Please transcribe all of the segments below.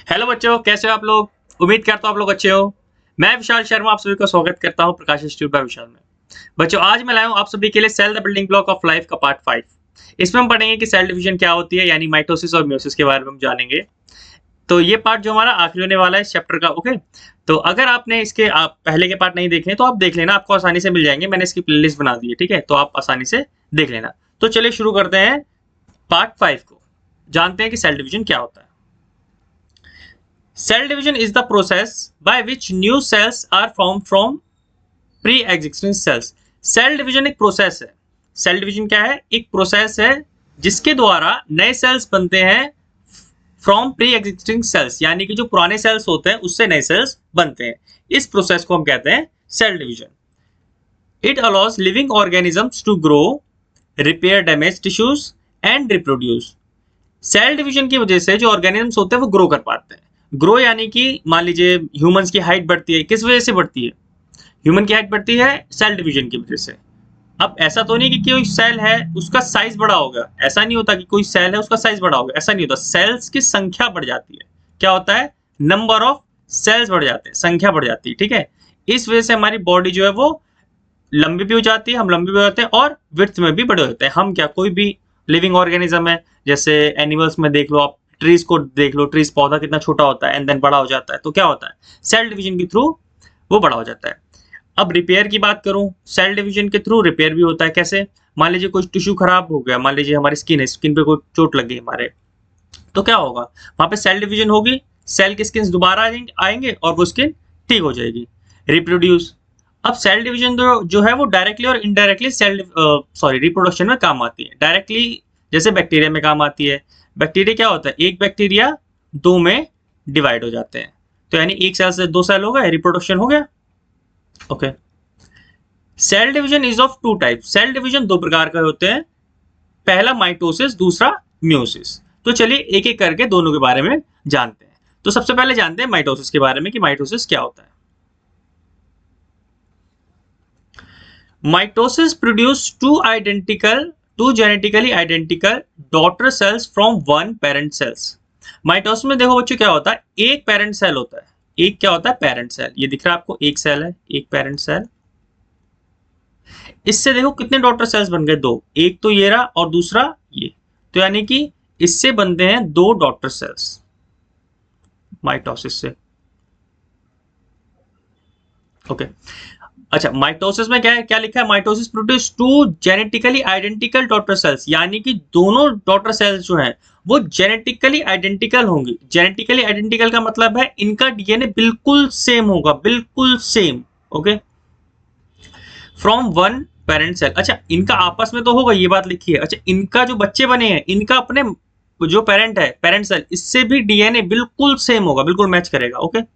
Hello बच्चों, कैसे हो आप लोग? उम्मीद करता हूँ आप लोग अच्छे हो। मैं विशाल शर्मा आप सभी का स्वागत करता हूँ प्रकाश इंस्टीट्यूट बाय विशाल में। बच्चों, आज मैं लाया हूँ आप सभी के लिए cell the building block of life का पार्ट 5। इसमें हम पढ़ेंगे कि सेल डिवीजन क्या होती है, यानी माइटोसिस और मियोसिस के बारे में हम जानेंगे। तो ये पार्ट जो हमारा आखिरी होने वाला है इस चैप्टर का, ओके। तो अगर आपने इसके आप पहले के पार्ट नहीं देखे तो आप देख लेना, आपको आसानी से मिल जाएंगे। मैंने इसकी प्लेलिस्ट बना दी है, ठीक है, तो आप आसानी से देख लेना। तो चलिए शुरू करते हैं पार्ट 5 को। जानते हैं कि सेल डिवीजन क्या होता है। Cell division is the process by which new cells are formed from pre-existing cells. Cell division एक प्रोसेस है। Cell division क्या है? एक प्रोसेस है जिसके द्वारा नए सेल्स बनते हैं फ्रॉम प्री एग्जिस्टिंग सेल्स, यानी कि जो पुराने सेल्स होते हैं उससे नए सेल्स बनते हैं। इस प्रोसेस को हम कहते हैं cell division. It allows living organisms to grow, repair damage tissues and reproduce. Cell division की वजह से जो ऑर्गेनिजम्स होते हैं वो ग्रो कर पाते हैं। ग्रो यानी कि मान लीजिए ह्यूमंस की हाइट बढ़ती है, किस वजह से बढ़ती है? ह्यूमन की हाइट बढ़ती है सेल डिवीजन की वजह से। अब ऐसा तो नहीं कि कोई सेल है उसका साइज बड़ा होगा, ऐसा नहीं होता कि कोई सेल है उसका साइज बड़ा होगा, ऐसा नहीं होता। सेल्स की संख्या बढ़ जाती है। क्या होता है? नंबर ऑफ सेल्स बढ़ जाते हैं, संख्या बढ़ जाती है, ठीक है। इस वजह से हमारी बॉडी जो है वो लंबी भी हो जाती है, हम लंबे भी हो जाते हैं और विड्थ में भी बड़े होते हैं। हम क्या, कोई भी लिविंग ऑर्गेनिज्म है, जैसे एनिमल्स में देख लो आप, ट्रीज को देख लो, ट्रीज पौधा कितना छोटा होता है एंड देन बड़ा हो जाता है। तो क्या होता है? सेल डिवीजन के थ्रू वो बड़ा हो जाता है। अब रिपेयर की बात करूं, सेल डिवीजन के थ्रू रिपेयर भी होता है। कैसे? मान लीजिए कोई टिश्यू खराब हो गया, मान लीजिए हमारी स्किन है, स्किन पे कोई चोट लग गई हमारे, तो क्या होगा? वहां पे सेल डिवीजन होगी, सेल के स्किन दोबारा आएंगे और वो स्किन ठीक हो जाएगी। रिप्रोड्यूस। अब सेल डिवीजन जो है वो डायरेक्टली और इनडायरेक्टली रिप्रोडक्शन में काम आती है। डायरेक्टली जैसे बैक्टीरिया में काम आती है। बैक्टीरिया क्या होता है? एक बैक्टीरिया दो में डिवाइड हो जाते हैं, तो यानी एक सेल से दो सेल हो गए, रिप्रोडक्शन हो गया, okay. Cell division is of two type. Cell division दो प्रकार के होते हैं, पहला माइटोसिस, दूसरा म्यूसिस। तो चलिए एक एक करके दोनों के बारे में जानते हैं। तो सबसे पहले जानते हैं माइटोसिस के बारे में कि माइटोसिस क्या होता है। Mitosis produce two genetically identical daughter cells from one parent cells. Mitosis में देखो बच्चों क्या होता है, एक पेरेंट सेल होता है। एक क्या होता है? Parent cell. ये दिख रहा है आपको, एक सेल है, एक पेरेंट सेल। इससे देखो कितने डॉटर सेल्स बन गए? दो। एक तो ये रहा और दूसरा ये, तो यानी कि इससे बनते हैं दो डॉटर सेल्स माइटोसिस से, ओके। अच्छा, माइटोसिस में क्या है, क्या लिखा है? Mitosis produce two genetically identical daughter cells, यानी कि दोनों डॉटर सेल्स जो हैं वो जेनेटिकली आइडेंटिकल होंगी। जेनेटिकली आइडेंटिकल का मतलब है इनका डीएनए बिल्कुल सेम होगा, बिल्कुल same, okay. From one parent cell. अच्छा, इनका आपस में तो होगा, ये बात लिखी है। अच्छा, इनका जो बच्चे बने हैं, इनका अपने जो पेरेंट है, पेरेंट सेल, इससे भी डीएनए बिल्कुल सेम होगा, बिल्कुल मैच करेगा, okay.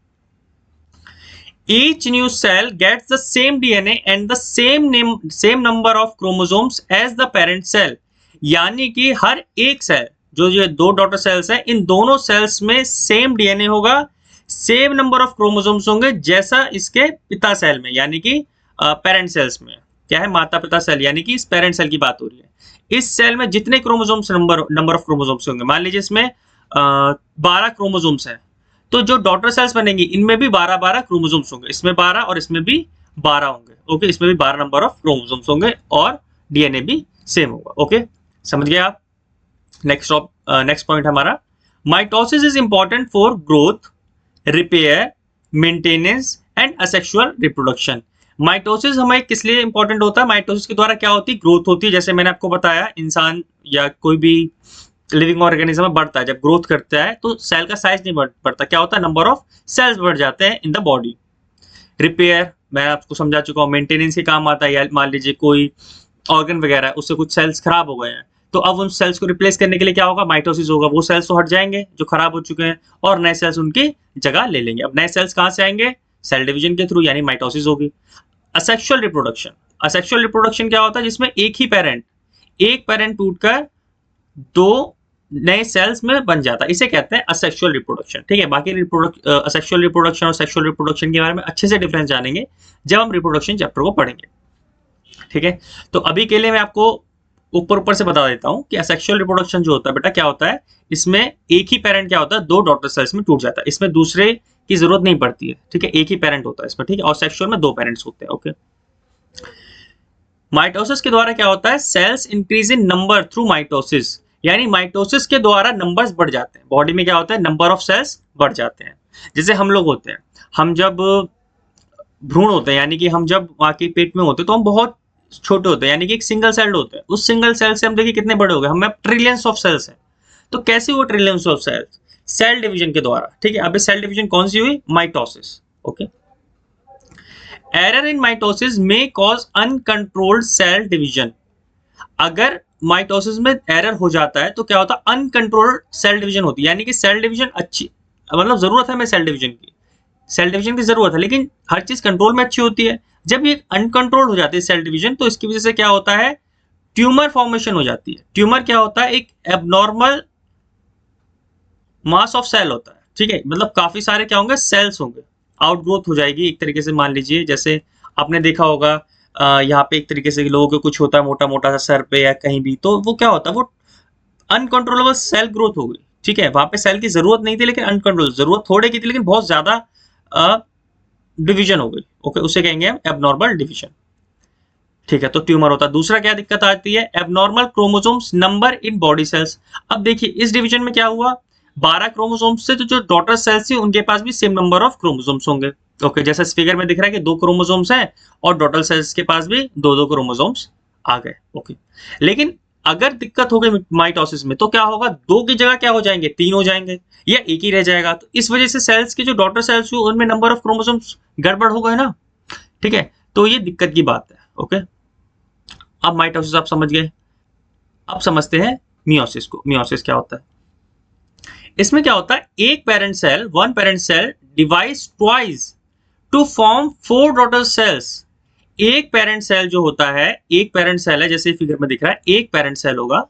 Each new cell gets the same DNA and the same number of chromosomes as the parent cell, यानी कि हर एक सेल, जो ये दो डॉटर सेल्स हैं, इन दोनों सेल्स में सेम डीएनए होगा, सेम नंबर ऑफ क्रोमोसोम्स होंगे जैसा इसके पिता सेल में, यानी कि पेरेंट सेल्स में। क्या है? माता पिता सेल, यानी कि इस पेरेंट सेल की बात हो रही है। इस सेल में जितने क्रोमोसोम्स नंबर ऑफ क्रोमोसोम्स होंगे, मान लीजिए इसमें 12 क्रोमोसोम्स हैं, तो जो डॉटर सेल्स बनेंगी इनमें भी 12 क्रोमोसोम्स होंगे, इसमें 12 और इसमें भी 12 होंगे, ओके। इसमें भी 12 नंबर ऑफ क्रोमोसोम्स होंगे और डीएनए भी सेम होगा, ओके। समझ गए आप? नेक्स्ट पॉइंट हमारा, mitosis is important for growth, repair, maintenance and asexual reproduction. Mitosis हमें किस लिए इंपॉर्टेंट होता है? माइटोसिस के द्वारा क्या होती है? ग्रोथ होती है। जैसे मैंने आपको बताया, इंसान या कोई भी लिविंग ऑर्गेनिज्म बढ़ता है, जब ग्रोथ करता है तो सेल का साइज नहीं बढ़ता, क्या होता है? नंबर ऑफ सेल्स बढ़ जाते हैं इन द बॉडी। रिपेयर मैं आपको समझा चुका हूँ, मेंटेनेंस के काम आता है, या मान लीजिए कोई ऑर्गन वगैरह है, उससे कुछ सेल्स खराब हो गए हैं, तो अब उन सेल्स को रिप्लेस करने के लिए क्या होगा? माइटोसिस होगा। वो सेल्स तो हट जाएंगे जो खराब हो चुके हैं और नए सेल्स उनकी जगह ले लेंगे। अब नए सेल्स कहाँ से आएंगे? सेल डिवीजन के थ्रू, यानी माइटोसिस होगी। Asexual reproduction. असेक्सुअल रिप्रोडक्शन क्या होता है? जिसमें एक पेरेंट टूटकर दो नए सेल्स में बन जाता है, इसे कहते हैं असेक्सुअल रिप्रोडक्शन, ठीक है। बाकी असेक्सुअल रिप्रोडक्शन और सेक्सुअल रिप्रोडक्शन के बारे में अच्छे से डिफरेंस जानेंगे जब हम रिप्रोडक्शन चैप्टर को पढ़ेंगे, ठीक है। तो अभी के लिए मैं आपको ऊपर ऊपर से बता देता हूं कि सेक्सुअल रिप्रोडक्शन जो होता है बेटा क्या होता है, इसमें एक ही पेरेंट क्या होता है, दो डॉटर सेल्स में टूट जाता है, इसमें दूसरे की जरूरत नहीं पड़ती है, ठीक है, एक ही पेरेंट होता है इसमें, ठीक है, और सेक्सुअल में दो पेरेंट्स होते हैं। ओके, माइटोसिस के द्वारा क्या होता है, cells increase in number through mitosis, यानी माइटोसिस के द्वारा नंबर्स बढ़ जाते हैं, बॉडी में क्या होता है, नंबर ऑफ सेल्स बढ़ जाते हैं। जैसे हम लोग होते हैं, हम जब भ्रूण होते हैं, यानी कि हम जब माँ के पेट में होते हैं तो हम बहुत छोटे होते हैं, यानी कि एक सिंगल सेल्ड होते हैं, उस सिंगल सेल से हम देखिए कितने बड़े हो गए, हमें ट्रिलियंस ऑफ सेल्स हैं। तो कैसे हुए trillions of cells, cell division के द्वारा, ठीक है। अब सेल डिवीजन कौन सी हुई, mitosis. Okay, error in mitosis में कॉज अनकंट्रोल्ड सेल डिवीजन, अगर माइटोसिस में एरर हो जाता है तो क्या होता है, अनकंट्रोल्ड सेल डिवीजन होती है, यानी कि सेल डिवीजन अच्छी, मतलब जरूरत है हमें सेल डिवीजन की, सेल डिवीजन की जरूरत है, लेकिन हर चीज कंट्रोल में अच्छी होती है। जब ये अनकंट्रोल्ड हो जाती है सेल डिवीजन, तो इसकी वजह से क्या होता है, ट्यूमर फॉर्मेशन हो जाती है। ट्यूमर क्या होता है, एक एबनॉर्मल मास ऑफ सेल होता है, ठीक है, मतलब काफी सारे क्या होंगे, सेल्स होंगे, आउटग्रोथ हो जाएगी एक तरीके से, मान लीजिए जैसे आपने देखा होगा यहाँ पे एक तरीके से लोगों को कुछ होता है मोटा मोटा सा सर पे या कहीं भी, तो वो क्या होता है, वो अनकंट्रोलेबल सेल ग्रोथ हो गई, ठीक है, वहां पे सेल की जरूरत नहीं थी लेकिन अनकंट्रोल, जरूरत थोड़े की थी लेकिन बहुत ज्यादा डिवीजन हो गई। ओके, उसे कहेंगे हम एबनॉर्मल डिवीजन, ठीक है, तो ट्यूमर होता है। दूसरा क्या दिक्कत आती है, abnormal chromosomes number in body cells. अब देखिए इस डिवीजन में क्या हुआ, 12 क्रोमोसोम्स से तो जो डॉटर सेल्स थी उनके पास भी सेम नंबर ऑफ क्रोमोसोम्स होंगे। ओके, जैसे इस फिगर में दिख रहा है कि 2 क्रोमोसोम्स हैं और डॉटर सेल्स के पास भी 2-2 क्रोमोसोम्स आ गए। ओके, लेकिन अगर दिक्कत हो गई माइटोसिस में तो क्या होगा, 2 की जगह क्या हो जाएंगे, 3 हो जाएंगे या एक ही रह जाएगा। तो इस वजह से सेल्स के जो डॉटर सेल्स हुए उनमें नंबर ऑफ क्रोमोसोम्स गड़बड़ हो गए ना, ठीक है, तो ये दिक्कत की बात है। ओके, अब माइटोसिस आप समझ गए, अब समझते हैं मियोसिस को। मियोसिस क्या होता है, इसमें क्या होता है, एक parent cell, one parent cell divides twice to form 4 daughter cells. एक पेरेंट सेल जो होता है, एक पेरेंट सेल है, जैसे फिगर में दिख रहा है, एक पेरेंट सेल होगा,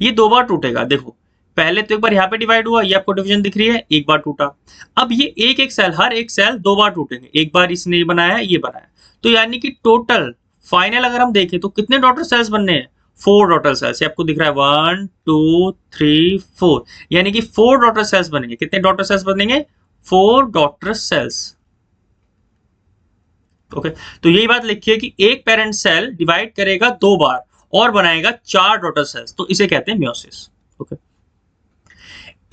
ये 2 बार टूटेगा। देखो पहले तो एक बार यहां पे डिवाइड हुआ, ये आपको डिवीजन दिख रही है, एक बार टूटा। अब ये एक एक सेल, हर एक सेल 2 बार टूटेंगे, एक बार इसने बनाया, ये बनाया, तो यानी कि टोटल फाइनल अगर हम देखें तो कितने डॉटर सेल्स बनने हैं, 4 डॉटर सेल्स। आपको दिख रहा है 1 2 3 4, यानी कि 4 डॉटर सेल्स बनेंगे। कितने डॉटर सेल्स बनेंगे, 4 डॉटर सेल्स। ओके, तो यही बात लिखिए कि एक पेरेंट सेल डिवाइड करेगा 2 बार और बनाएगा 4 डॉटर सेल्स, तो इसे कहते हैं meiosis. Okay,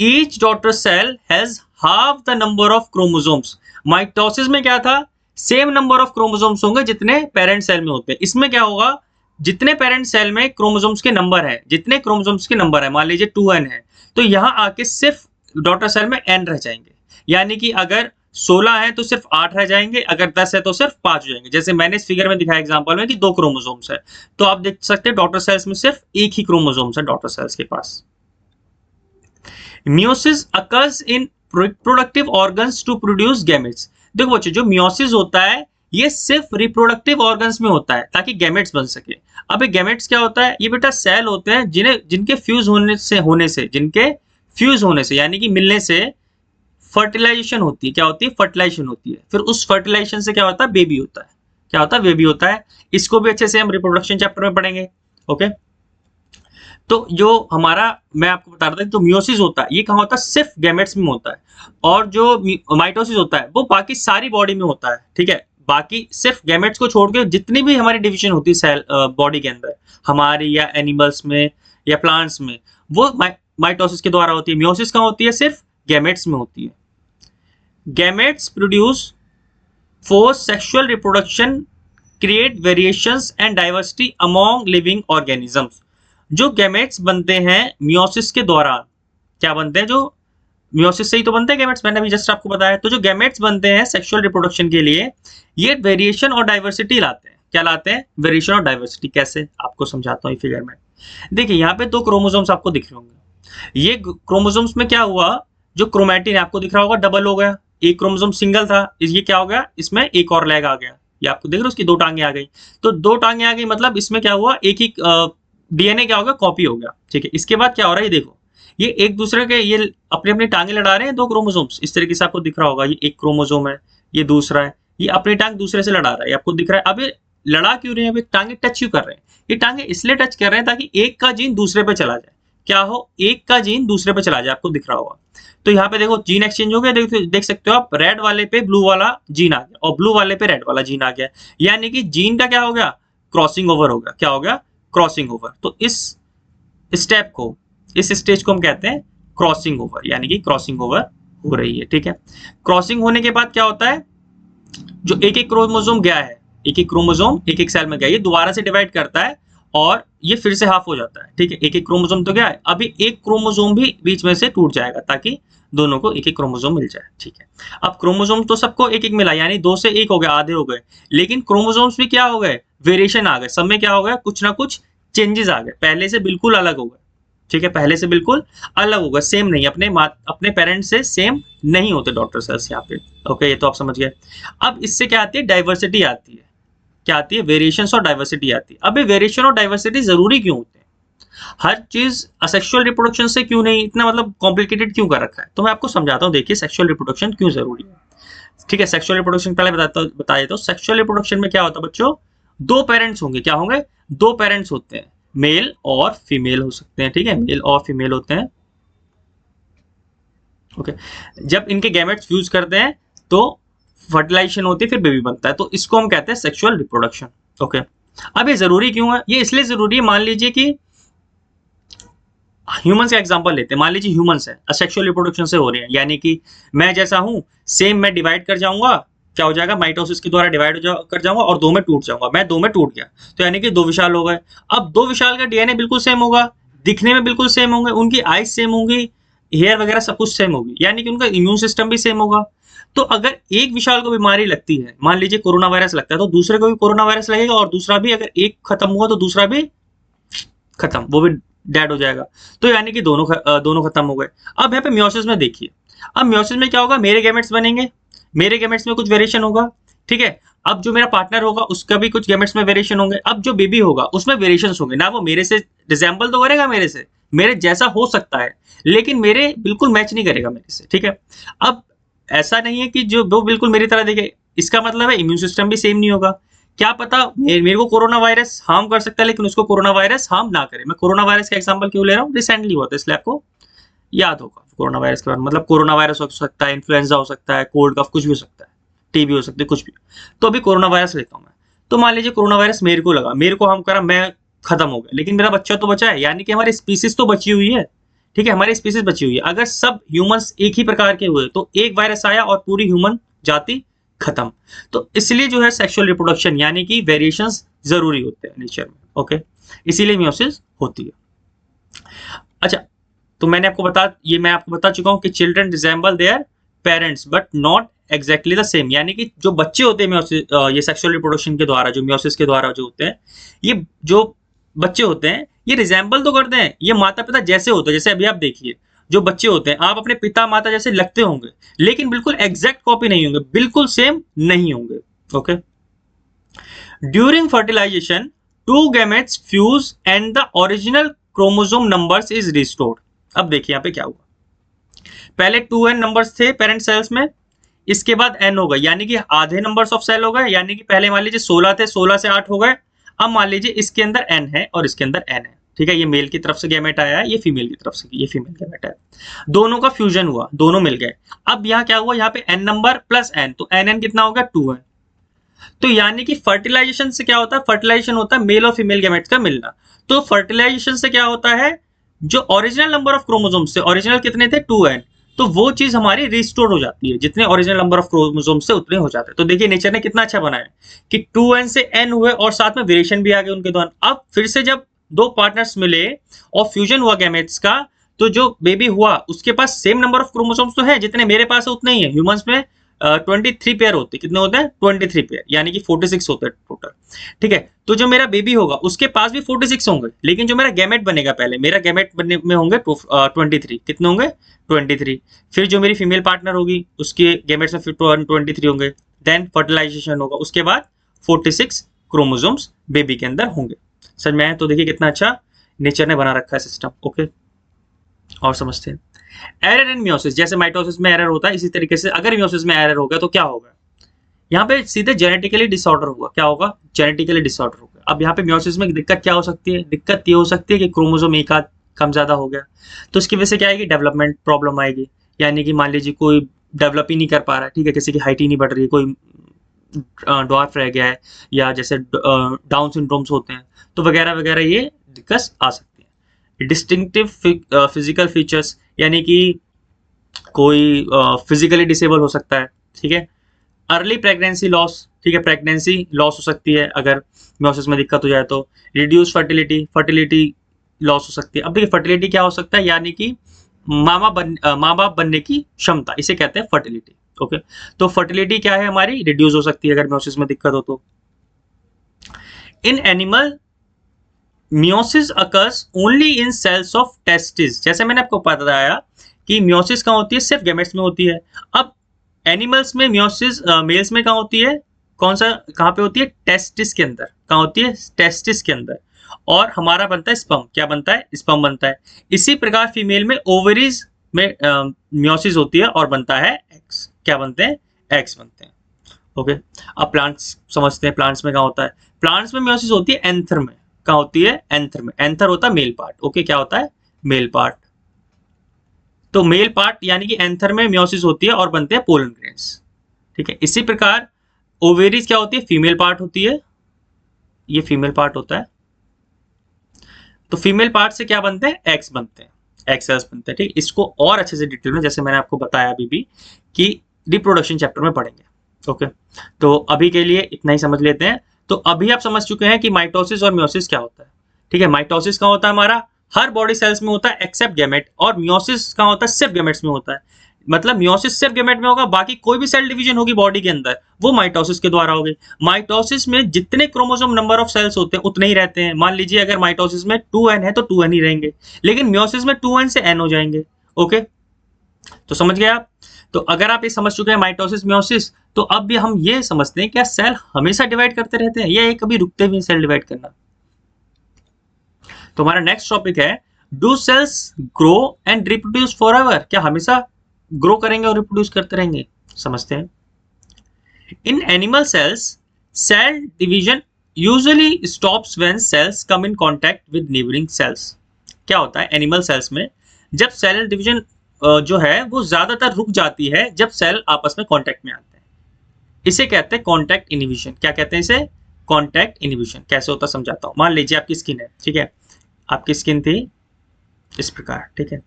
each daughter cell has half the number of chromosomes. Mitosis में क्या था, सेम नंबर ऑफ क्रोमोसोम्स होंगे जितने पेरेंट सेल में होते हैं। इसमें क्या होगा, जितने पेरेंट सेल में क्रोमोसोम्स के नंबर है, जितने क्रोमोसोम्स के नंबर है, मान लीजिए 2n है, तो यहां आके सिर्फ डॉटर सेल में n रह जाएंगे, यानी कि अगर 16 है तो सिर्फ 8 रह जाएंगे, अगर 10 है तो सिर्फ 5 हो जाएंगे। जैसे मैंने इस फिगर में दिखाया एग्जांपल में कि 2 क्रोमोसोम्स है, तो आप देख सकते हैं डॉटर सेल्स में सिर्फ एक ही क्रोमोसोम्स है डॉटर सेल्स के पास। Meiosis occurs in reproductive organs to produce gametes. देखो बच्चों, जो मियोसिस होता है ये सिर्फ रिप्रोडक्टिव ऑर्गन्स में होता है ताकि गैमेट्स बन सके। अब ये गैमेट्स क्या होता है, ये बेटा सेल होते हैं जिनके फ्यूज होने से यानी कि मिलने से फर्टिलाइजेशन होती है। क्या होती है, फर्टिलाइजेशन होती है, फिर उस फर्टिलाइजेशन से क्या होता है, बेबी होता है। क्या होता है, बेबी होता है। इसको भी अच्छे से हम रिप्रोडक्शन चैप्टर में पढ़ेंगे। ओके, तो जो हमारा, मैं आपको बता रहा था, जो मियोसिस होता है ये कहाँ होता है, सिर्फ गैमेट्स में होता है, और जो माइटोसिस होता है वो बाकी सारी बॉडी में होता है, ठीक है। बाकी सिर्फ गैमेट्स को छोड़ के जितनी भी हमारी डिवीजन होती है सेल बॉडी के अंदर, हमारी या एनिमल्स में या प्लांट्स में, वो माइटोसिस के द्वारा होती है। मियोसिस कहाँ होती है, सिर्फ गैमेट्स में होती है। Gametes produce for sexual reproduction, create variations and diversity among living organisms. जो गैमेट्स बनते हैं मियोसिस के दौरान, क्या बनते हैं, जो मियोसिस से ही तो बनते हैं गैमेट्स, मैंने अभी जस्ट आपको बताया। तो जो गैमेट्स बनते हैं सेक्सुअल रिप्रोडक्शन के लिए, ये वेरिएशन और डाइवर्सिटी लाते हैं। क्या लाते हैं, वेरिएशन और डाइवर्सिटी। कैसे, आपको समझाता हूँ फिगर में। देखिए यहाँ पे 2 क्रोमोसोम्स आपको दिख रहे होंगे, ये क्रोमोसोम्स में क्या हुआ, जो क्रोमैटिन आपको दिख रहा होगा डबल हो गया। एक क्रोमोसोम सिंगल था, ये क्या हो गया, इसमें एक और लेग आ गया। ये आपको दिख रहा है, उसकी 2 टांगे आ गई। तो 2 टांगे आ गई, मतलब इसमें क्या हुआ, एक ही डीएनए क्या हो गया, कॉपी हो गया, ठीक है। इसके बाद क्या हो रहा है, ये देखो, ये एक दूसरे के ये अपनी अपनी टांगे लड़ा रहे हैं, 2 क्रोमोसोम्स। इस तरीके से आपको दिख रहा होगा, ये एक क्रोमोसोम है, ये दूसरा है, ये अपनी टांग दूसरे से लड़ा रहा है, आपको दिख रहा है। अब लड़ा क्यों रहे हैं, अभी टांगे टच क्यों कर रहे हैं? ये टांगे इसलिए टच कर रहे हैं ताकि एक का जीन दूसरे पे चला जाए। क्या हो, एक का जीन दूसरे पे चला जाए, आपको दिख रहा होगा। तो यहाँ पे देखो जीन एक्सचेंज हो गया, देख सकते हो आप, रेड वाले पे ब्लू वाला जीन आ गया और ब्लू वाले पे रेड वाला जीन आ गया, यानी कि जीन का क्या हो गया, क्रॉसिंग ओवर हो गया। क्या हो गया, क्रॉसिंग ओवर। तो इस स्टेप को, इस स्टेज को हम कहते हैं क्रॉसिंग ओवर, यानी कि क्रॉसिंग ओवर हो रही है। ठीक है, क्रॉसिंग होने के बाद क्या होता है, जो एक एक क्रोमोसोम गया है, एक एक क्रोमोसोम एक एक सेल में गया, ये दोबारा से डिवाइड करता है और ये फिर से हाफ हो जाता है। ठीक है, एक एक क्रोमोसोम तो गया है, अभी एक क्रोमोसोम भी बीच में से टूट जाएगा ताकि दोनों को एक एक क्रोमोसोम मिल जाए। ठीक है, अब क्रोमोसोम तो सबको एक एक मिला, यानी 2 से 1 हो गया, आधे हो गए, लेकिन क्रोमोसोम्स भी क्या हो गए, वेरिएशन आ गए, सब में क्या हो गया, कुछ ना कुछ चेंजेस आ गए, पहले से बिल्कुल अलग हो गए। ठीक है, पहले से बिल्कुल अलग होगा, सेम नहीं, अपने पेरेंट्स से सेम नहीं होते डॉटर सेल्स यहाँ पे। ओके, ये तो आप समझ गए। अब इससे क्या आती है, डाइवर्सिटी आती है। क्या आती है, वेरिएशंस और डाइवर्सिटी आती है। अब ये वेरिएशन और डाइवर्सिटी जरूरी क्यों होते हैं, हर चीज असेक्सुअल रिप्रोडक्शन से क्यों नहीं, इतना मतलब कॉम्प्लिकेटेड क्यों कर रखा है, तो मैं आपको समझाता हूँ। देखिए सेक्सुअल रिप्रोडक्शन क्यों जरूरी है। ठीक है, सेक्सुअल रिप्रोडक्शन पहले बता देता हूँ। सेक्सुअल रिप्रोडक्शन में क्या होता है बच्चों, 2 पेरेंट्स होंगे। क्या होंगे, 2 पेरेंट्स होते हैं, मेल और फीमेल हो सकते हैं। ठीक है, मेल और फीमेल होते हैं। ओके, जब इनके गैमेट्स फ्यूज करते हैं तो फर्टिलाइजेशन होती है, फिर बेबी बनता है, तो इसको हम कहते हैं सेक्सुअल रिप्रोडक्शन। ओके, अब ये जरूरी क्यों है, ये इसलिए जरूरी है, मान लीजिए कि ह्यूमंस का एग्जांपल लेते हैं, मान लीजिए ह्यूमंस है, असेक्सुअल रिप्रोडक्शन से हो रहे हैं, यानी कि मैं जैसा हूं सेम मैं डिवाइड कर जाऊंगा, क्या हो जाएगा, माइटोसिस के द्वारा डिवाइड कर जाऊंगा और 2 में टूट जाऊंगा, मैं 2 में टूट गया, तो यानी कि 2 विशाल हो गए। अब 2 विशाल का डीएनए बिल्कुल सेम होगा, दिखने में बिल्कुल सेम होंगे, उनकी आइज सेम होंगी, हेयर वगैरह सब कुछ सेम होगी, यानी कि उनका इम्यून सिस्टम भी सेम होगा। तो अगर एक विशाल को बीमारी लगती है, मान लीजिए कोरोना वायरस लगता है, तो दूसरे को भी कोरोना वायरस लगेगा, और दूसरा भी, अगर एक खत्म हुआ तो दूसरा भी खत्म, वो भी डेड हो जाएगा। तो यानी कि दोनों खत्म हो गए। अब यहाँ पे मियोसिस में देखिए, अब मियोसिस में क्या होगा, मेरे गैमेट्स बनेंगे, मेरे गैमेट्स में कुछ वेरिएशन होगा। ठीक है, अब जो मेरा पार्टनर होगा उसका भी कुछ गैमेट्स में वेरिएशन होंगे। अब जो बेबी होगा उसमें वेरिएशंस होंगे ना, वो मेरे से रिजेंबल तो करेगा, मेरे जैसा हो सकता है, लेकिन मेरे बिल्कुल मैच नहीं करेगा मेरे से। ठीक है, अब ऐसा नहीं है कि जो वो बिल्कुल मेरी तरह देखे, इसका मतलब है इम्यून सिस्टम भी सेम नहीं होगा। क्या पता मेरे को कोरोना वायरस हार्म कर सकता है, लेकिन उसको कोरोना वायरस हार्म ना करे। मैं कोरोना वायरस का एग्जांपल क्यों ले रहा हूँ, रिसेंटली हुआ था, इसलिए आपको याद होगा कोरोना वायरस के बारे में। मतलब कोरोना वायरस हो सकता है, इन्फ्लुएंजा हो सकता है, कोल्ड कफ कुछ भी हो सकता है, टीबी हो सकती है, कुछ भी। तो अभी कोरोना वायरस लेता हूँ मैं, तो मान लीजिए कोरोना वायरस मेरे को लगा, मेरे को हार्म करा, मैं खत्म हो गया, लेकिन मेरा बच्चा तो बचा है, यानी कि हमारी स्पीसीज तो बची हुई है। ठीक है, हमारी स्पीसीज बची हुई है। अगर सब ह्यूमंस एक ही प्रकार के हुए तो एक वायरस आया और पूरी ह्यूमन जाति खत्म। तो इसलिए जो है सेक्सुअल रिप्रोडक्शन यानी कि वेरिएशंस जरूरी होते हैं नेचर में। ओके, इसीलिए मियोसिस होती है। अच्छा, तो मैं आपको बता चुका हूं कि children resemble their parents but not exactly the same, यानी कि जो बच्चे होते हैं ये सेक्सुअल रिप्रोडक्शन के द्वारा, जो मियोसिस के द्वारा जो होते हैं, ये जो बच्चे होते हैं ये रिजेंबल तो करते हैं, ये माता पिता जैसे होते हैं। जैसे अभी आप देखिए, जो बच्चे होते हैं, आप अपने पिता माता जैसे लगते होंगे, लेकिन बिल्कुल एग्जैक्ट कॉपी नहीं होंगे, बिल्कुल सेम नहीं होंगे। Okay, during fertilization 2 gametes fuse and the original chromosome numbers is restored. अब देखिए यहाँ पे क्या हुआ, पहले 2n नंबर्स थे पेरेंट सेल्स में, इसके बाद n हो गए, यानी कि आधे नंबर्स ऑफ सेल हो गए, यानी कि पहले मान लीजिए 16 थे, 16 से 8 हो गए। अब मान लीजिए इसके अंदर n है और इसके अंदर n है। ठीक है, ये मेल की तरफ से गैमेट आया है, ये फीमेल की तरफ से, ये फीमेल गैमेट है, दोनों का फ्यूजन हुआ, दोनों मिल गए। अब यहाँ क्या हुआ, यहाँ पे n नंबर प्लस n, तो n कितना हो गया, 2n। तो यानी कि फर्टिलाइजेशन से क्या होता है, फर्टिलाइजेशन होता है मेल और फीमेल गैमेट्स का मिलना। तो फर्टिलाइजेशन से क्या होता है, जो ओरिजिनल नंबर ऑफ क्रोमोसोम्स से, ओरिजिनल कितने थे, 2n, तो वो चीज हमारी रिस्टोर हो जाती है, जितने ओरिजिनल नंबर ऑफ क्रोमोसोम्स से उतने हो जाते हैं। तो देखिए नेचर ने कितना अच्छा बनाया कि 2n से n हुए और साथ में वेरिएशन भी आ गए उनके दौरान। अब फिर से जब 2 पार्टनर्स मिले और फ्यूजन हुआ गैमेट्स का, तो जो बेबी हुआ उसके पास सेम नंबर ऑफ क्रोमोसोम्स तो है, जितने मेरे पास है उतने ही है। ह्यूमंस में 23 पेयर होते हैं, कितने होते हैं, 23 पेयर, यानी कि 46 होते हैं टोटल। ठीक है, तो जो मेरा बेबी होगा उसके पास भी 46 होंगे, लेकिन जो मेरा गैमेट बनेगा, पहले मेरा गैमेट बनने में होंगे 23, कितने होंगे, 23। फिर जो मेरी फीमेल पार्टनर होगी उसके गैमेट्स में फिर 23 होंगे, देन फर्टिलाइजेशन होगा, उसके बाद 46 क्रोमोसोम्स बेबी के अंदर होंगे। समझ में आया? तो देखिए कितना अच्छा नेचर ने बना रखा है सिस्टम। ओके, और समझते हैं एरर इन मियोसिस, जैसे माइटोसिस में एरर होता है, इसी तरीके से अगर मियोसिस में एरर होगा तो क्या होगा, यहाँ पे सीधे जेनेटिकली डिसऑर्डर हुआ, क्या होगा, जेनेटिकली डिसऑर्डर हो गया। अब यहाँ पे म्योसिस में दिक्कत क्या हो सकती है, दिक्कत ये हो सकती है कि क्रोमोसोम एक आध कम ज्यादा हो गया, तो इसकी वजह से क्या आएगी, डेवलपमेंट प्रॉब्लम आएगी। यानी कि मान लीजिए कोई डेवलप ही नहीं कर पा रहा है, ठीक है, किसी की हाइट ही नहीं बढ़ रही है, कोई ड्वार्फ रह गया है, या जैसे डाउन सिंड्रोम्स होते हैं, तो वगैरह वगैरह ये दिक्कत आ सकती है। डिस्टिंक्टिव फिजिकल फीचर्स, यानी कि कोई फिजिकली डिसेबल हो सकता है, ठीक है। अर्ली प्रेगनेंसी लॉस, ठीक है, प्रेगनेंसी लॉस हो सकती है अगर म्योसिस में दिक्कत हो जाए तो। रिड्यूस फर्टिलिटी, फर्टिलिटी लॉस हो सकती है। अब देखिए फर्टिलिटी क्या हो सकता है, यानी कि माँ बाप बनने की क्षमता, इसे कहते हैं फर्टिलिटी। ओके, तो फर्टिलिटी क्या है हमारी, रिड्यूस हो सकती है अगर म्योसिस में दिक्कत हो तो। In animal meiosis occurs only in cells of testis, जैसे मैंने आपको बताया कि म्योसिस कहाँ होती है, सिर्फ गैमेट्स में होती है। अब एनिमल्स में म्योसिस मेल्स में कहाँ होती है, कौन सा, कहाँ पे होती है, टेस्टिस के अंदर, कहाँ होती है, टेस्टिस के अंदर। और हमारा बनता है स्पर्म, क्या बनता है, स्पर्म बनता है। इसी प्रकार फीमेल में ओवरीज में म्योसिस होती है और बनता है एग्स, क्या बनते हैं, एग्स बनते हैं। ओके, अब प्लांट्स समझते हैं, प्लांट्स में कहाँ होता है, प्लांट्स में म्योसिस होती है एंथर में, कहाँ होती है, एंथर में। एंथर होता है मेल पार्ट, ओके, क्या होता है, मेल पार्ट। तो मेल पार्ट यानी कि एंथर में म्योसिस होती है और बनते हैं पोलन ग्रेन्स, ठीक है। इसी प्रकार ओवेरीज क्या होती है, फीमेल पार्ट होती है, ये फीमेल पार्ट होता है। तो फीमेल पार्ट से क्या बनते हैं, एग्स बनते हैं, एग सेल्स बनते हैं, ठीक। इसको और अच्छे से डिटेल में, जैसे मैंने आपको बताया अभी भी, कि रिप्रोडक्शन चैप्टर में पढ़ेंगे। ओके, तो अभी के लिए इतना ही समझ लेते हैं। तो अभी आप समझ चुके हैं कि माइटोसिस और म्योसिस क्या होता है, ठीक है। माइटोसिस कहाँ होता है, हमारा हर बॉडी सेल्स में होता है एक्सेप्ट गैमेट, और म्योसिस कहाँ होता है, सिर्फ गैमेट्स में होता है। मतलब म्योसिस सिर्फ गैमेट में होगा, बाकी कोई भी सेल डिवीजन होगी बॉडी के अंदर वो माइटोसिस के द्वारा होगी। माइटोसिस में जितने क्रोमोसोम नंबर ऑफ सेल्स होते हैं उतने ही रहते हैं। मान लीजिए अगर माइटोसिस में 2n है तो 2n ही रहेंगे, लेकिन म्योसिस में 2n से n हो जाएंगे। ओके, तो समझ गए आप। तो अगर आप ये समझ चुके हैं माइटोसिस म्योसिस, तो अब भी हम ये समझते हैं क्या सेल हमेशा डिवाइड करते रहते हैं या ये कभी रुकते भी सेल डिवाइड करना। तो हमारा नेक्स्ट टॉपिक है, do cells grow and reproduce forever, क्या हमेशा ग्रो करेंगे और रिप्रोड्यूस करते रहेंगे, समझते हैं। In animal cells cell division usually stops when cells come in contact with neighbouring cells. क्या होता है एनिमल सेल्स में, जब सेल डिवीजन जो है वो ज्यादातर रुक जाती है जब सेल आपस में कांटेक्ट में आते हैं। इसे कहते हैं कांटेक्ट इनहिबिशन। क्या कहते हैं इसे, कांटेक्ट इनहिबिशन। कैसे होता है समझाता हूं। मान लीजिए आपकी स्किन है, ठीक है, आपकी स्किन थी इस प्रकार, ठीक है।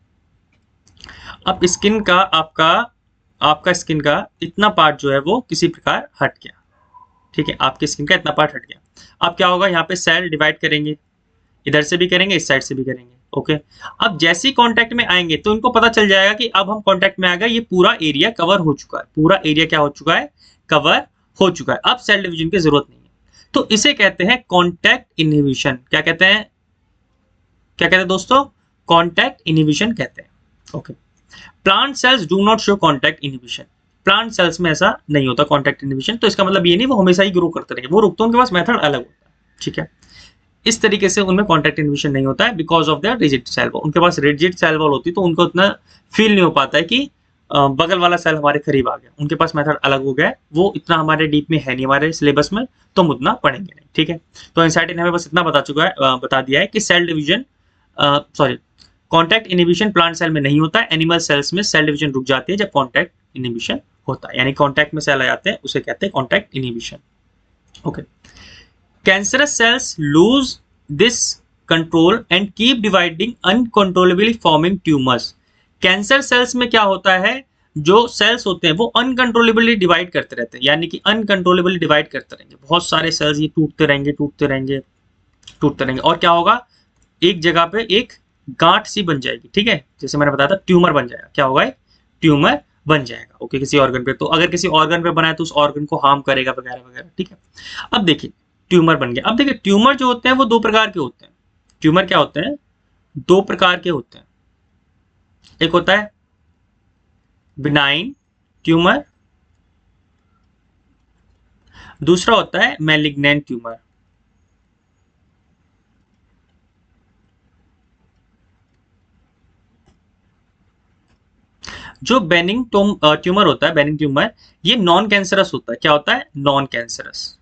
अब स्किन का आपका आपका स्किन का इतना पार्ट जो है वो किसी प्रकार हट गया, ठीक है, आपकी स्किन का इतना पार्ट हट गया। अब क्या होगा, यहाँ पे सेल डिवाइड करेंगे, इधर से भी करेंगे, इस साइड से भी करेंगे। ओके, अब जैसे ही कांटेक्ट में आएंगे तो इनको पता चल जाएगा कि अब हम कांटेक्ट में आ गए, ये पूरा एरिया कवर हो चुका है, पूरा एरिया क्या हो चुका है, कवर हो चुका है, अब सेल डिवीजन की जरूरत नहीं है। तो इसे कहते हैं कांटेक्ट इनहिबिशन। क्या कहते हैं, क्या कहते हैं दोस्तों, कांटेक्ट इनहिबिशन कहते हैं। Okay, plant cells do not show contact inhibition. Plant cells में ऐसा नहीं होता कांटेक्ट इनहिबिशन। तो इसका मतलब ये नहीं वो हमेशा ही ग्रो करते रहेंगे, वो रुकते हैं, उनके पास मेथड अलग होता है, ठीक है। इस तरीके से उनमें कांटेक्ट इनहिबिशन नहीं होता है because of the rigid cell wall. उनके पास रिजिड सेल वॉल होती है तो उनको उतना फील नहीं हो पाता है कि बगल वाला सेल हमारे करीब आ गया। उनके पास मेथड अलग हो गया है, वो इतना हमारे डीप में है नहीं, हमारे सिलेबस में, तो हम उतना पढ़ेंगे नहीं, ठीक है। तो एनसीईआरटी ने हमें बस इतना बता चुका है, बता दिया है कि cell division sorry contact inhibition plant cell में नहीं होता है। एनिमल सेल्स में सेल डिवीजन रुक जाती है जब कांटेक्ट इनहिबिशन होता है, यानी कांटेक्ट में सेल आ जाते हैं, उसे कहते हैं contact inhibition. Okay, cancerous cells lose this control and keep dividing uncontrollably forming tumours. Cancer cells में क्या होता है, जो सेल्स होते हैं वो अनकंट्रोलेबली डिवाइड करते रहते हैं, यानी कि अनकंट्रोलेबली डिवाइड करते रहेंगे, बहुत सारे सेल्स ये टूटते रहेंगे टूटते रहेंगे टूटते रहेंगे, और क्या होगा, एक जगह पे एक गांठ सी बन जाएगी, ठीक है, जैसे मैंने बताया था ट्यूमर बन जाएगा। क्या होगा, एक ट्यूमर बन जाएगा। ओके, किसी ऑर्गन पे, तो अगर किसी ऑर्गन पे बनाए तो उस ऑर्गन को हार्म करेगा वगैरह वगैरह, ठीक है। अब देखिए ट्यूमर बन गया। अब देखिए ट्यूमर जो होते हैं वो दो प्रकार के होते हैं। ट्यूमर क्या होते हैं, दो प्रकार के होते हैं। एक होता है बिनाइन ट्यूमर, दूसरा होता है मैलिग्नेंट ट्यूमर। जो बेनिंग ट्यूमर होता है, बेनिंग ट्यूमर, ये नॉन कैंसरस होता है। क्या होता है? Non cancerous.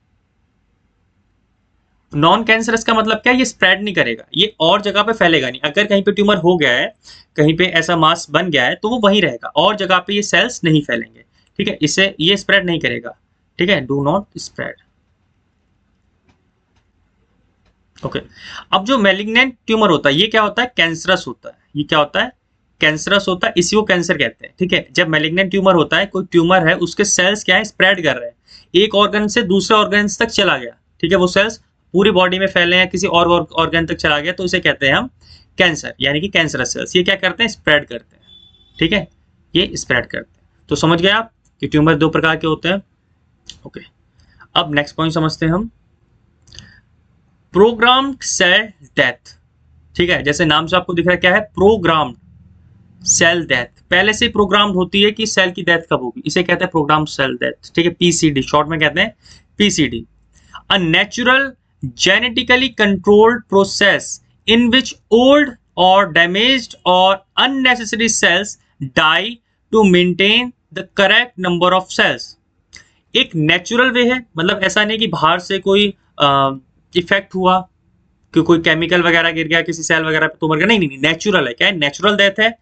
नॉन कैंसरस का मतलब क्या है? ये स्प्रेड नहीं करेगा, ये और जगह पे फैलेगा नहीं। अगर कहीं पे ट्यूमर हो गया है, कहीं पे ऐसा मास बन गया है, तो वो वहीं रहेगा, और जगह पे ये सेल्स नहीं फैलेंगे। ठीक है, इसे ये स्प्रेड नहीं करेगा। ठीक है, डू नॉट स्प्रेड। ओके। अब जो मैलिग्नेंट ट्यूमर होता है, ये क्या होता है? कैंसरस होता है। ये क्या होता है? कैंसरस होता है, इसी को कैंसर कहते हैं। ठीक है, जब मैलिग्नेंट ट्यूमर होता है, कोई ट्यूमर है, उसके सेल्स क्या है? स्प्रेड कर रहे हैं, एक ऑर्गन से दूसरे ऑर्गन तक चला गया। ठीक है, वो सेल्स पूरी बॉडी में फैले हैं, किसी और ऑर्गन तक चला गया, तो इसे कहते हैं हम कैंसर, यानी कि कैंसरस सेल्स। ये क्या करते हैं? स्प्रेड करते हैं। ठीक है, ये स्प्रेड करते हैं। तो समझ गए आप कि ट्यूमर दो प्रकार के होते हैं। ओके, अब नेक्स्ट पॉइंट समझते हैं हम, प्रोग्राम्ड सेल डेथ। ठीक है, जैसे नाम से आपको दिख रहा है, क्या है? Programmed cell death. पहले से प्रोग्राम्ड होती है कि सेल की डेथ कब होगी, इसे कहते हैं प्रोग्राम्ड सेल डेथ। ठीक है, पीसीडी शॉर्ट में कहते हैं, PCD. A natural genetically controlled process in which old और डैमेज्ड और unnecessary cells die to maintain the correct number of cells. एक नेचुरल वे है, मतलब ऐसा नहीं कि बाहर से कोई इफेक्ट हुआ कि कोई केमिकल वगैरह गिर गया किसी सेल वगैरह पे तो मर गया, नहीं नहीं, नेचुरल है। क्या है? नेचुरल डेथ है।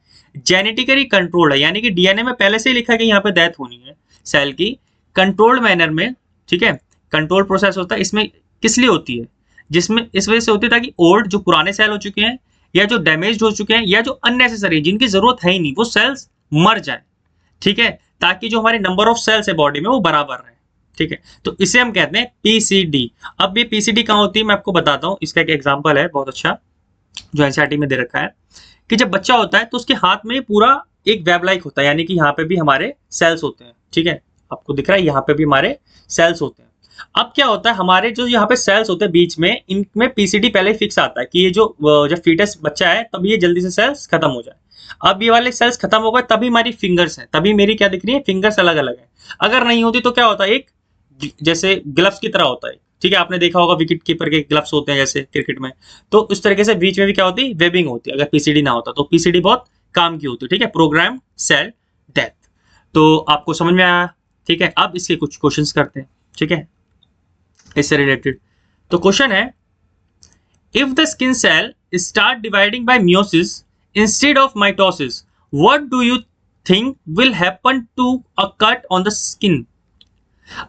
जेनेटिकली कंट्रोल्ड है, यानी कि डीएनए में पहले से ही लिखा है कि यहाँ पे डेथ होनी है सेल की, कंट्रोल्ड मैनर में। ठीक है, कंट्रोल प्रोसेस होता है। इसमें किस लिए होती है? जिसमें इस वजह से होती है ताकि ओल्ड, जो पुराने सेल हो चुके हैं या जो डैमेज हो चुके हैं या जो अननेसेसरी, जिनकी जरूरत है ही नहीं, वो सेल्स मर जाए। ठीक है, ताकि जो हमारे नंबर ऑफ सेल्स है बॉडी में वो बराबर रहे। ठीक है, तो इसे हम कहते हैं पीसीडी। अब ये पीसीडी कहाँ होती है मैं आपको बताता हूँ। इसका एक एग्जांपल है बहुत अच्छा, जो एनसीईआरटी में दे रखा है, कि जब बच्चा होता है तो उसके हाथ में पूरा एक वेब लाइक होता है, यानी कि यहाँ पे भी हमारे सेल्स होते हैं। ठीक है, आपको दिख रहा है यहाँ पे भी हमारे सेल्स होते हैं। अब क्या होता है, हमारे जो यहाँ पे सेल्स होते हैं बीच में, इनमें पीसीडी पहले फिक्स आता है कि ये जो जब फीटस बच्चा है तब ये जल्दी से सेल्स खत्म हो जाए। अब ये वाले सेल्स खत्म हो गए, तभी हमारी फिंगर्स हैं, तभी मेरी क्या दिख रही है? फिंगर्स अलग अलग है। अगर नहीं होती तो क्या होता है? एक जैसे ग्लव्स की तरह होता है। ठीक है, आपने देखा होगा विकेट कीपर के ग्लव्स होते हैं जैसे क्रिकेट में, तो उस तरीके से बीच में भी क्या होती है? वेबिंग होती है। अगर पीसीडी ना होता तो पीसीडी बहुत काम की होती है। ठीक है, प्रोग्राम सेल डेथ। तो आपको समझ में आया? ठीक है, अब इसके कुछ क्वेश्चंस करते हैं। ठीक है, इससे रिलेटेड। तो क्वेश्चन है, if the skin cell start dividing by meiosis instead of mitosis, what do you think will happen to a cut on the skin?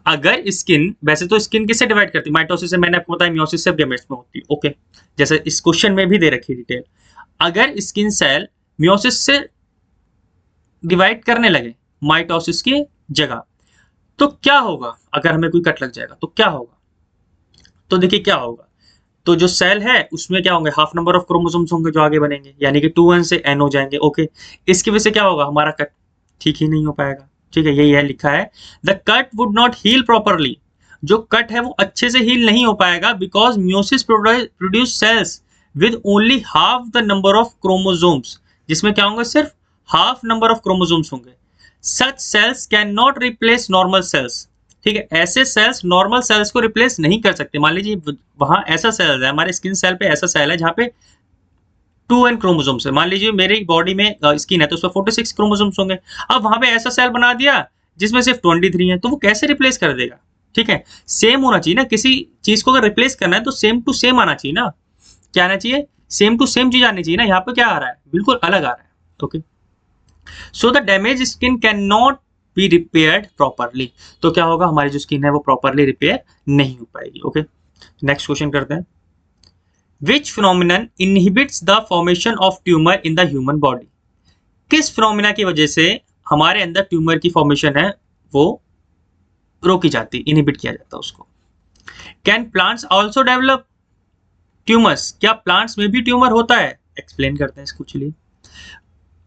अगर स्किन, वैसे तो स्किन किससे डिवाइड करती है? माइटोसिस से, मैंने आपको बताया, मियोसिस से गैमेट्स में होती है। ओके, जैसे इस क्वेश्चन में भी दे रखी डिटेल। अगर स्किन सेल मियोसिस से डिवाइड करने लगे माइटोसिस की जगह, तो क्या होगा? अगर हमें कोई कट लग जाएगा तो क्या होगा? तो देखिए क्या होगा, तो जो सेल है उसमें क्या होंगे? हाफ नंबर ऑफ क्रोमोसोम्स होंगे जो आगे बनेंगे, यानी कि 2n से n हो जाएंगे। ओके, इसकी वजह से क्या होगा? हमारा कट ठीक ही नहीं हो पाएगा। ठीक है, यही है लिखा है, the cut would not heal properly. जो कट है वो अच्छे से हील नहीं हो पाएगा, because meiosis produce cells with only half the number of chromosomes, जिसमें क्या होंगे? सिर्फ हाफ नंबर ऑफ क्रोमोसोम्स होंगे। Such cells can not replace normal cells. ठीक है, ऐसे सेल्स नॉर्मल सेल्स को रिप्लेस नहीं कर सकते। मान लीजिए वहां ऐसा सेल है, हमारे स्किन सेल पे ऐसा सेल है जहां पे 2n क्रोमोसोम्स है। मान लीजिए मेरी बॉडी में स्किन है तो उसमें 46 क्रोमोसोम्स होंगे। अब वहां पे ऐसा सेल बना दिया जिसमें सिर्फ 23 है, तो वो कैसे रिप्लेस कर देगा? ठीक है, सेम होना चाहिए ना, किसी चीज को अगर रिप्लेस करना है तो सेम टू सेम आना चाहिए ना। क्या आना चाहिए? सेम टू सेम चीज आनी चाहिए ना। यहाँ पे क्या आ रहा है? बिल्कुल अलग आ रहा है। Okay, so the damage skin can not be repaired properly. तो क्या होगा? हमारी जो स्किन है वो प्रॉपरली रिपेयर नहीं हो पाएगी। ओके, नेक्स्ट क्वेश्चन करते हैं, which phenomenon inhibits the formation of tumour in the human body? किस फिनोमिना की वजह से हमारे अंदर ट्यूमर की फॉर्मेशन है वो रोकी जाती, इनहिबिट किया जाता है उसको? Can plants also develop tumours? क्या प्लांट्स में भी ट्यूमर होता है? एक्सप्लेन करते हैं इसको, चलिए।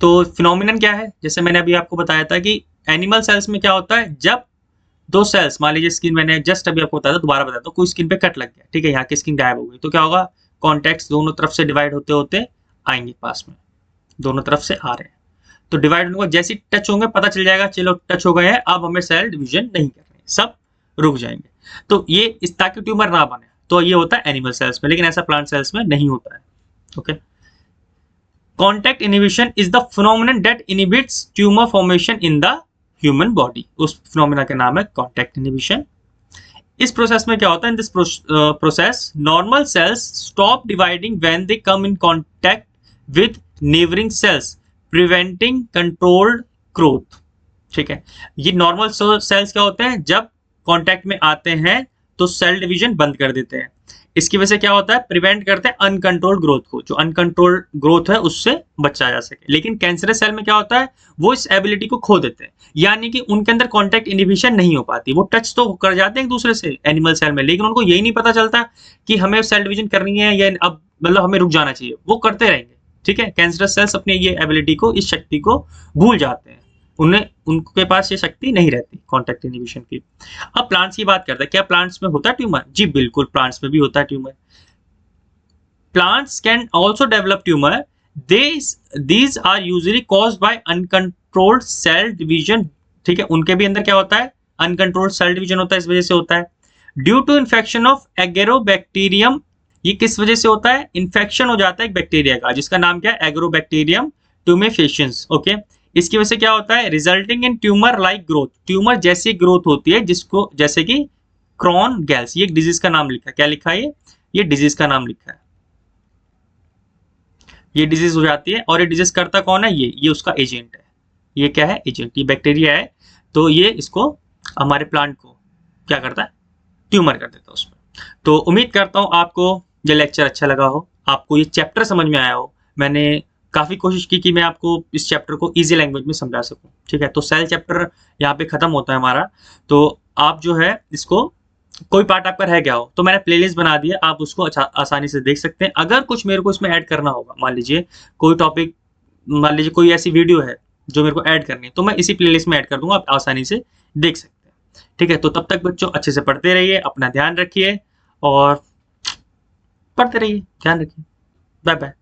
तो फिनोमिनन क्या है? जैसे मैंने अभी आपको बताया था कि एनिमल सेल्स में क्या होता है, जब दो सेल्स, मान लीजिए स्किन, मैंने जस्ट अभी आपको बताया था, दोबारा बताता हूँ, कोई स्किन पे कट लग गया, ठीक है, यहाँ की स्किन गायब हो गई, तो क्या होगा? कॉन्टेक्ट्स दोनों तरफ से डिवाइड होते होते आएंगे पास में, दोनों तरफ से आ रहे हैं, तो डिवाइड होने को जैसे ही टच होंगे पता चल जाएगा, चलो टच हो गए हैं, अब हमें सेल डिवीजन नहीं कर रहे हैं, सब रुक जाएंगे। तो ये इस ताकि ट्यूमर ना बने, तो ये होता है एनिमल सेल्स में, लेकिन ऐसा प्लांट सेल्स में नहीं होता है। Okay, contact inhibition is the phenomenon that inhibits tumour formation in the human body. उस फिनोमिना का नाम है कॉन्टैक्ट इनहिबिशन। इस प्रोसेस में क्या होता है, in this process normal sales stop dividing when they come in contact with neighbouring sales preventing controlled growth. ठीक है, ये नॉर्मल सेल्स क्या होते हैं, जब कॉन्टैक्ट में आते हैं तो सेल डिवीजन बंद कर देते हैं। इसकी वजह से क्या होता है, प्रिवेंट करते हैं अनकंट्रोल्ड ग्रोथ को, जो अनकंट्रोल्ड ग्रोथ है उससे बचा जा सके। लेकिन कैंसरस सेल में क्या होता है, वो इस एबिलिटी को खो देते हैं, यानी कि उनके अंदर कॉन्टैक्ट इनहिबिशन नहीं हो पाती। वो टच तो कर जाते हैं एक दूसरे से एनिमल सेल में, लेकिन उनको यही नहीं पता चलता कि हमें सेल डिवीजन करनी है या अब मतलब हमें रुक जाना चाहिए, वो करते रहेंगे। ठीक है, कैंसरस सेल्स अपने ये एबिलिटी को, इस शक्ति को भूल जाते हैं, उनके पास ये शक्ति नहीं रहती कॉन्टैक्ट इनहिबिशन की। अब प्लांट्स की बात करते हैं, क्या प्लांट्स में होता है ट्यूमर? जी बिल्कुल, प्लांट्स में भी होता है tumour. Plants can also develop tumour, these are usually caused by uncontrolled cell division। ठीक है, उनके भी अंदर क्या होता है, अनकंट्रोल्ड सेल डिवीजन होता है, इस वजह से होता है। ड्यू टू इन्फेक्शन ऑफ एगेरोबैक्टीरियम, ये किस वजह से होता है, इन्फेक्शन हो जाता है एक बैक्टीरिया का, जिसका नाम क्या है, एगेरोबैक्टीरियम ट्यूमेफेशियंस। ओके, इसकी वजह से क्या होता है, resulting in tumour like growth, tumour जैसी ग्रोथ होती है, जिसको जैसे कि क्रॉन गैल्स, ये एक डिजीज का नाम लिखा है। क्या लिखा है, ये डिजीज का नाम लिखा है। ये डिजीज हो जाती है, और ये डिजीज करता कौन है, ये उसका एजेंट है। ये क्या है, एजेंट, ये बैक्टीरिया है, तो ये इसको, हमारे प्लांट को क्या करता है, ट्यूमर कर देता है उसमें। तो उम्मीद करता हूँ आपको ये लेक्चर अच्छा लगा हो, आपको ये चैप्टर समझ में आया हो। मैंने काफ़ी कोशिश की कि मैं आपको इस चैप्टर को ईजी लैंग्वेज में समझा सकूं। ठीक है, तो सेल चैप्टर यहाँ पे खत्म होता है हमारा। तो आप जो है इसको, कोई पार्ट आपका रह गया हो तो मैंने प्लेलिस्ट बना दिया, आप उसको आसानी से देख सकते हैं। अगर कुछ मेरे को इसमें ऐड करना होगा, मान लीजिए कोई टॉपिक, मान लीजिए कोई ऐसी वीडियो है जो मेरे को ऐड करनी है, तो मैं इसी प्लेलिस्ट में ऐड कर दूंगा, आप आसानी से देख सकते हैं। ठीक है, तो तब तक बच्चों अच्छे से पढ़ते रहिए, अपना ध्यान रखिए और पढ़ते रहिए, ध्यान रखिए। Bye bye.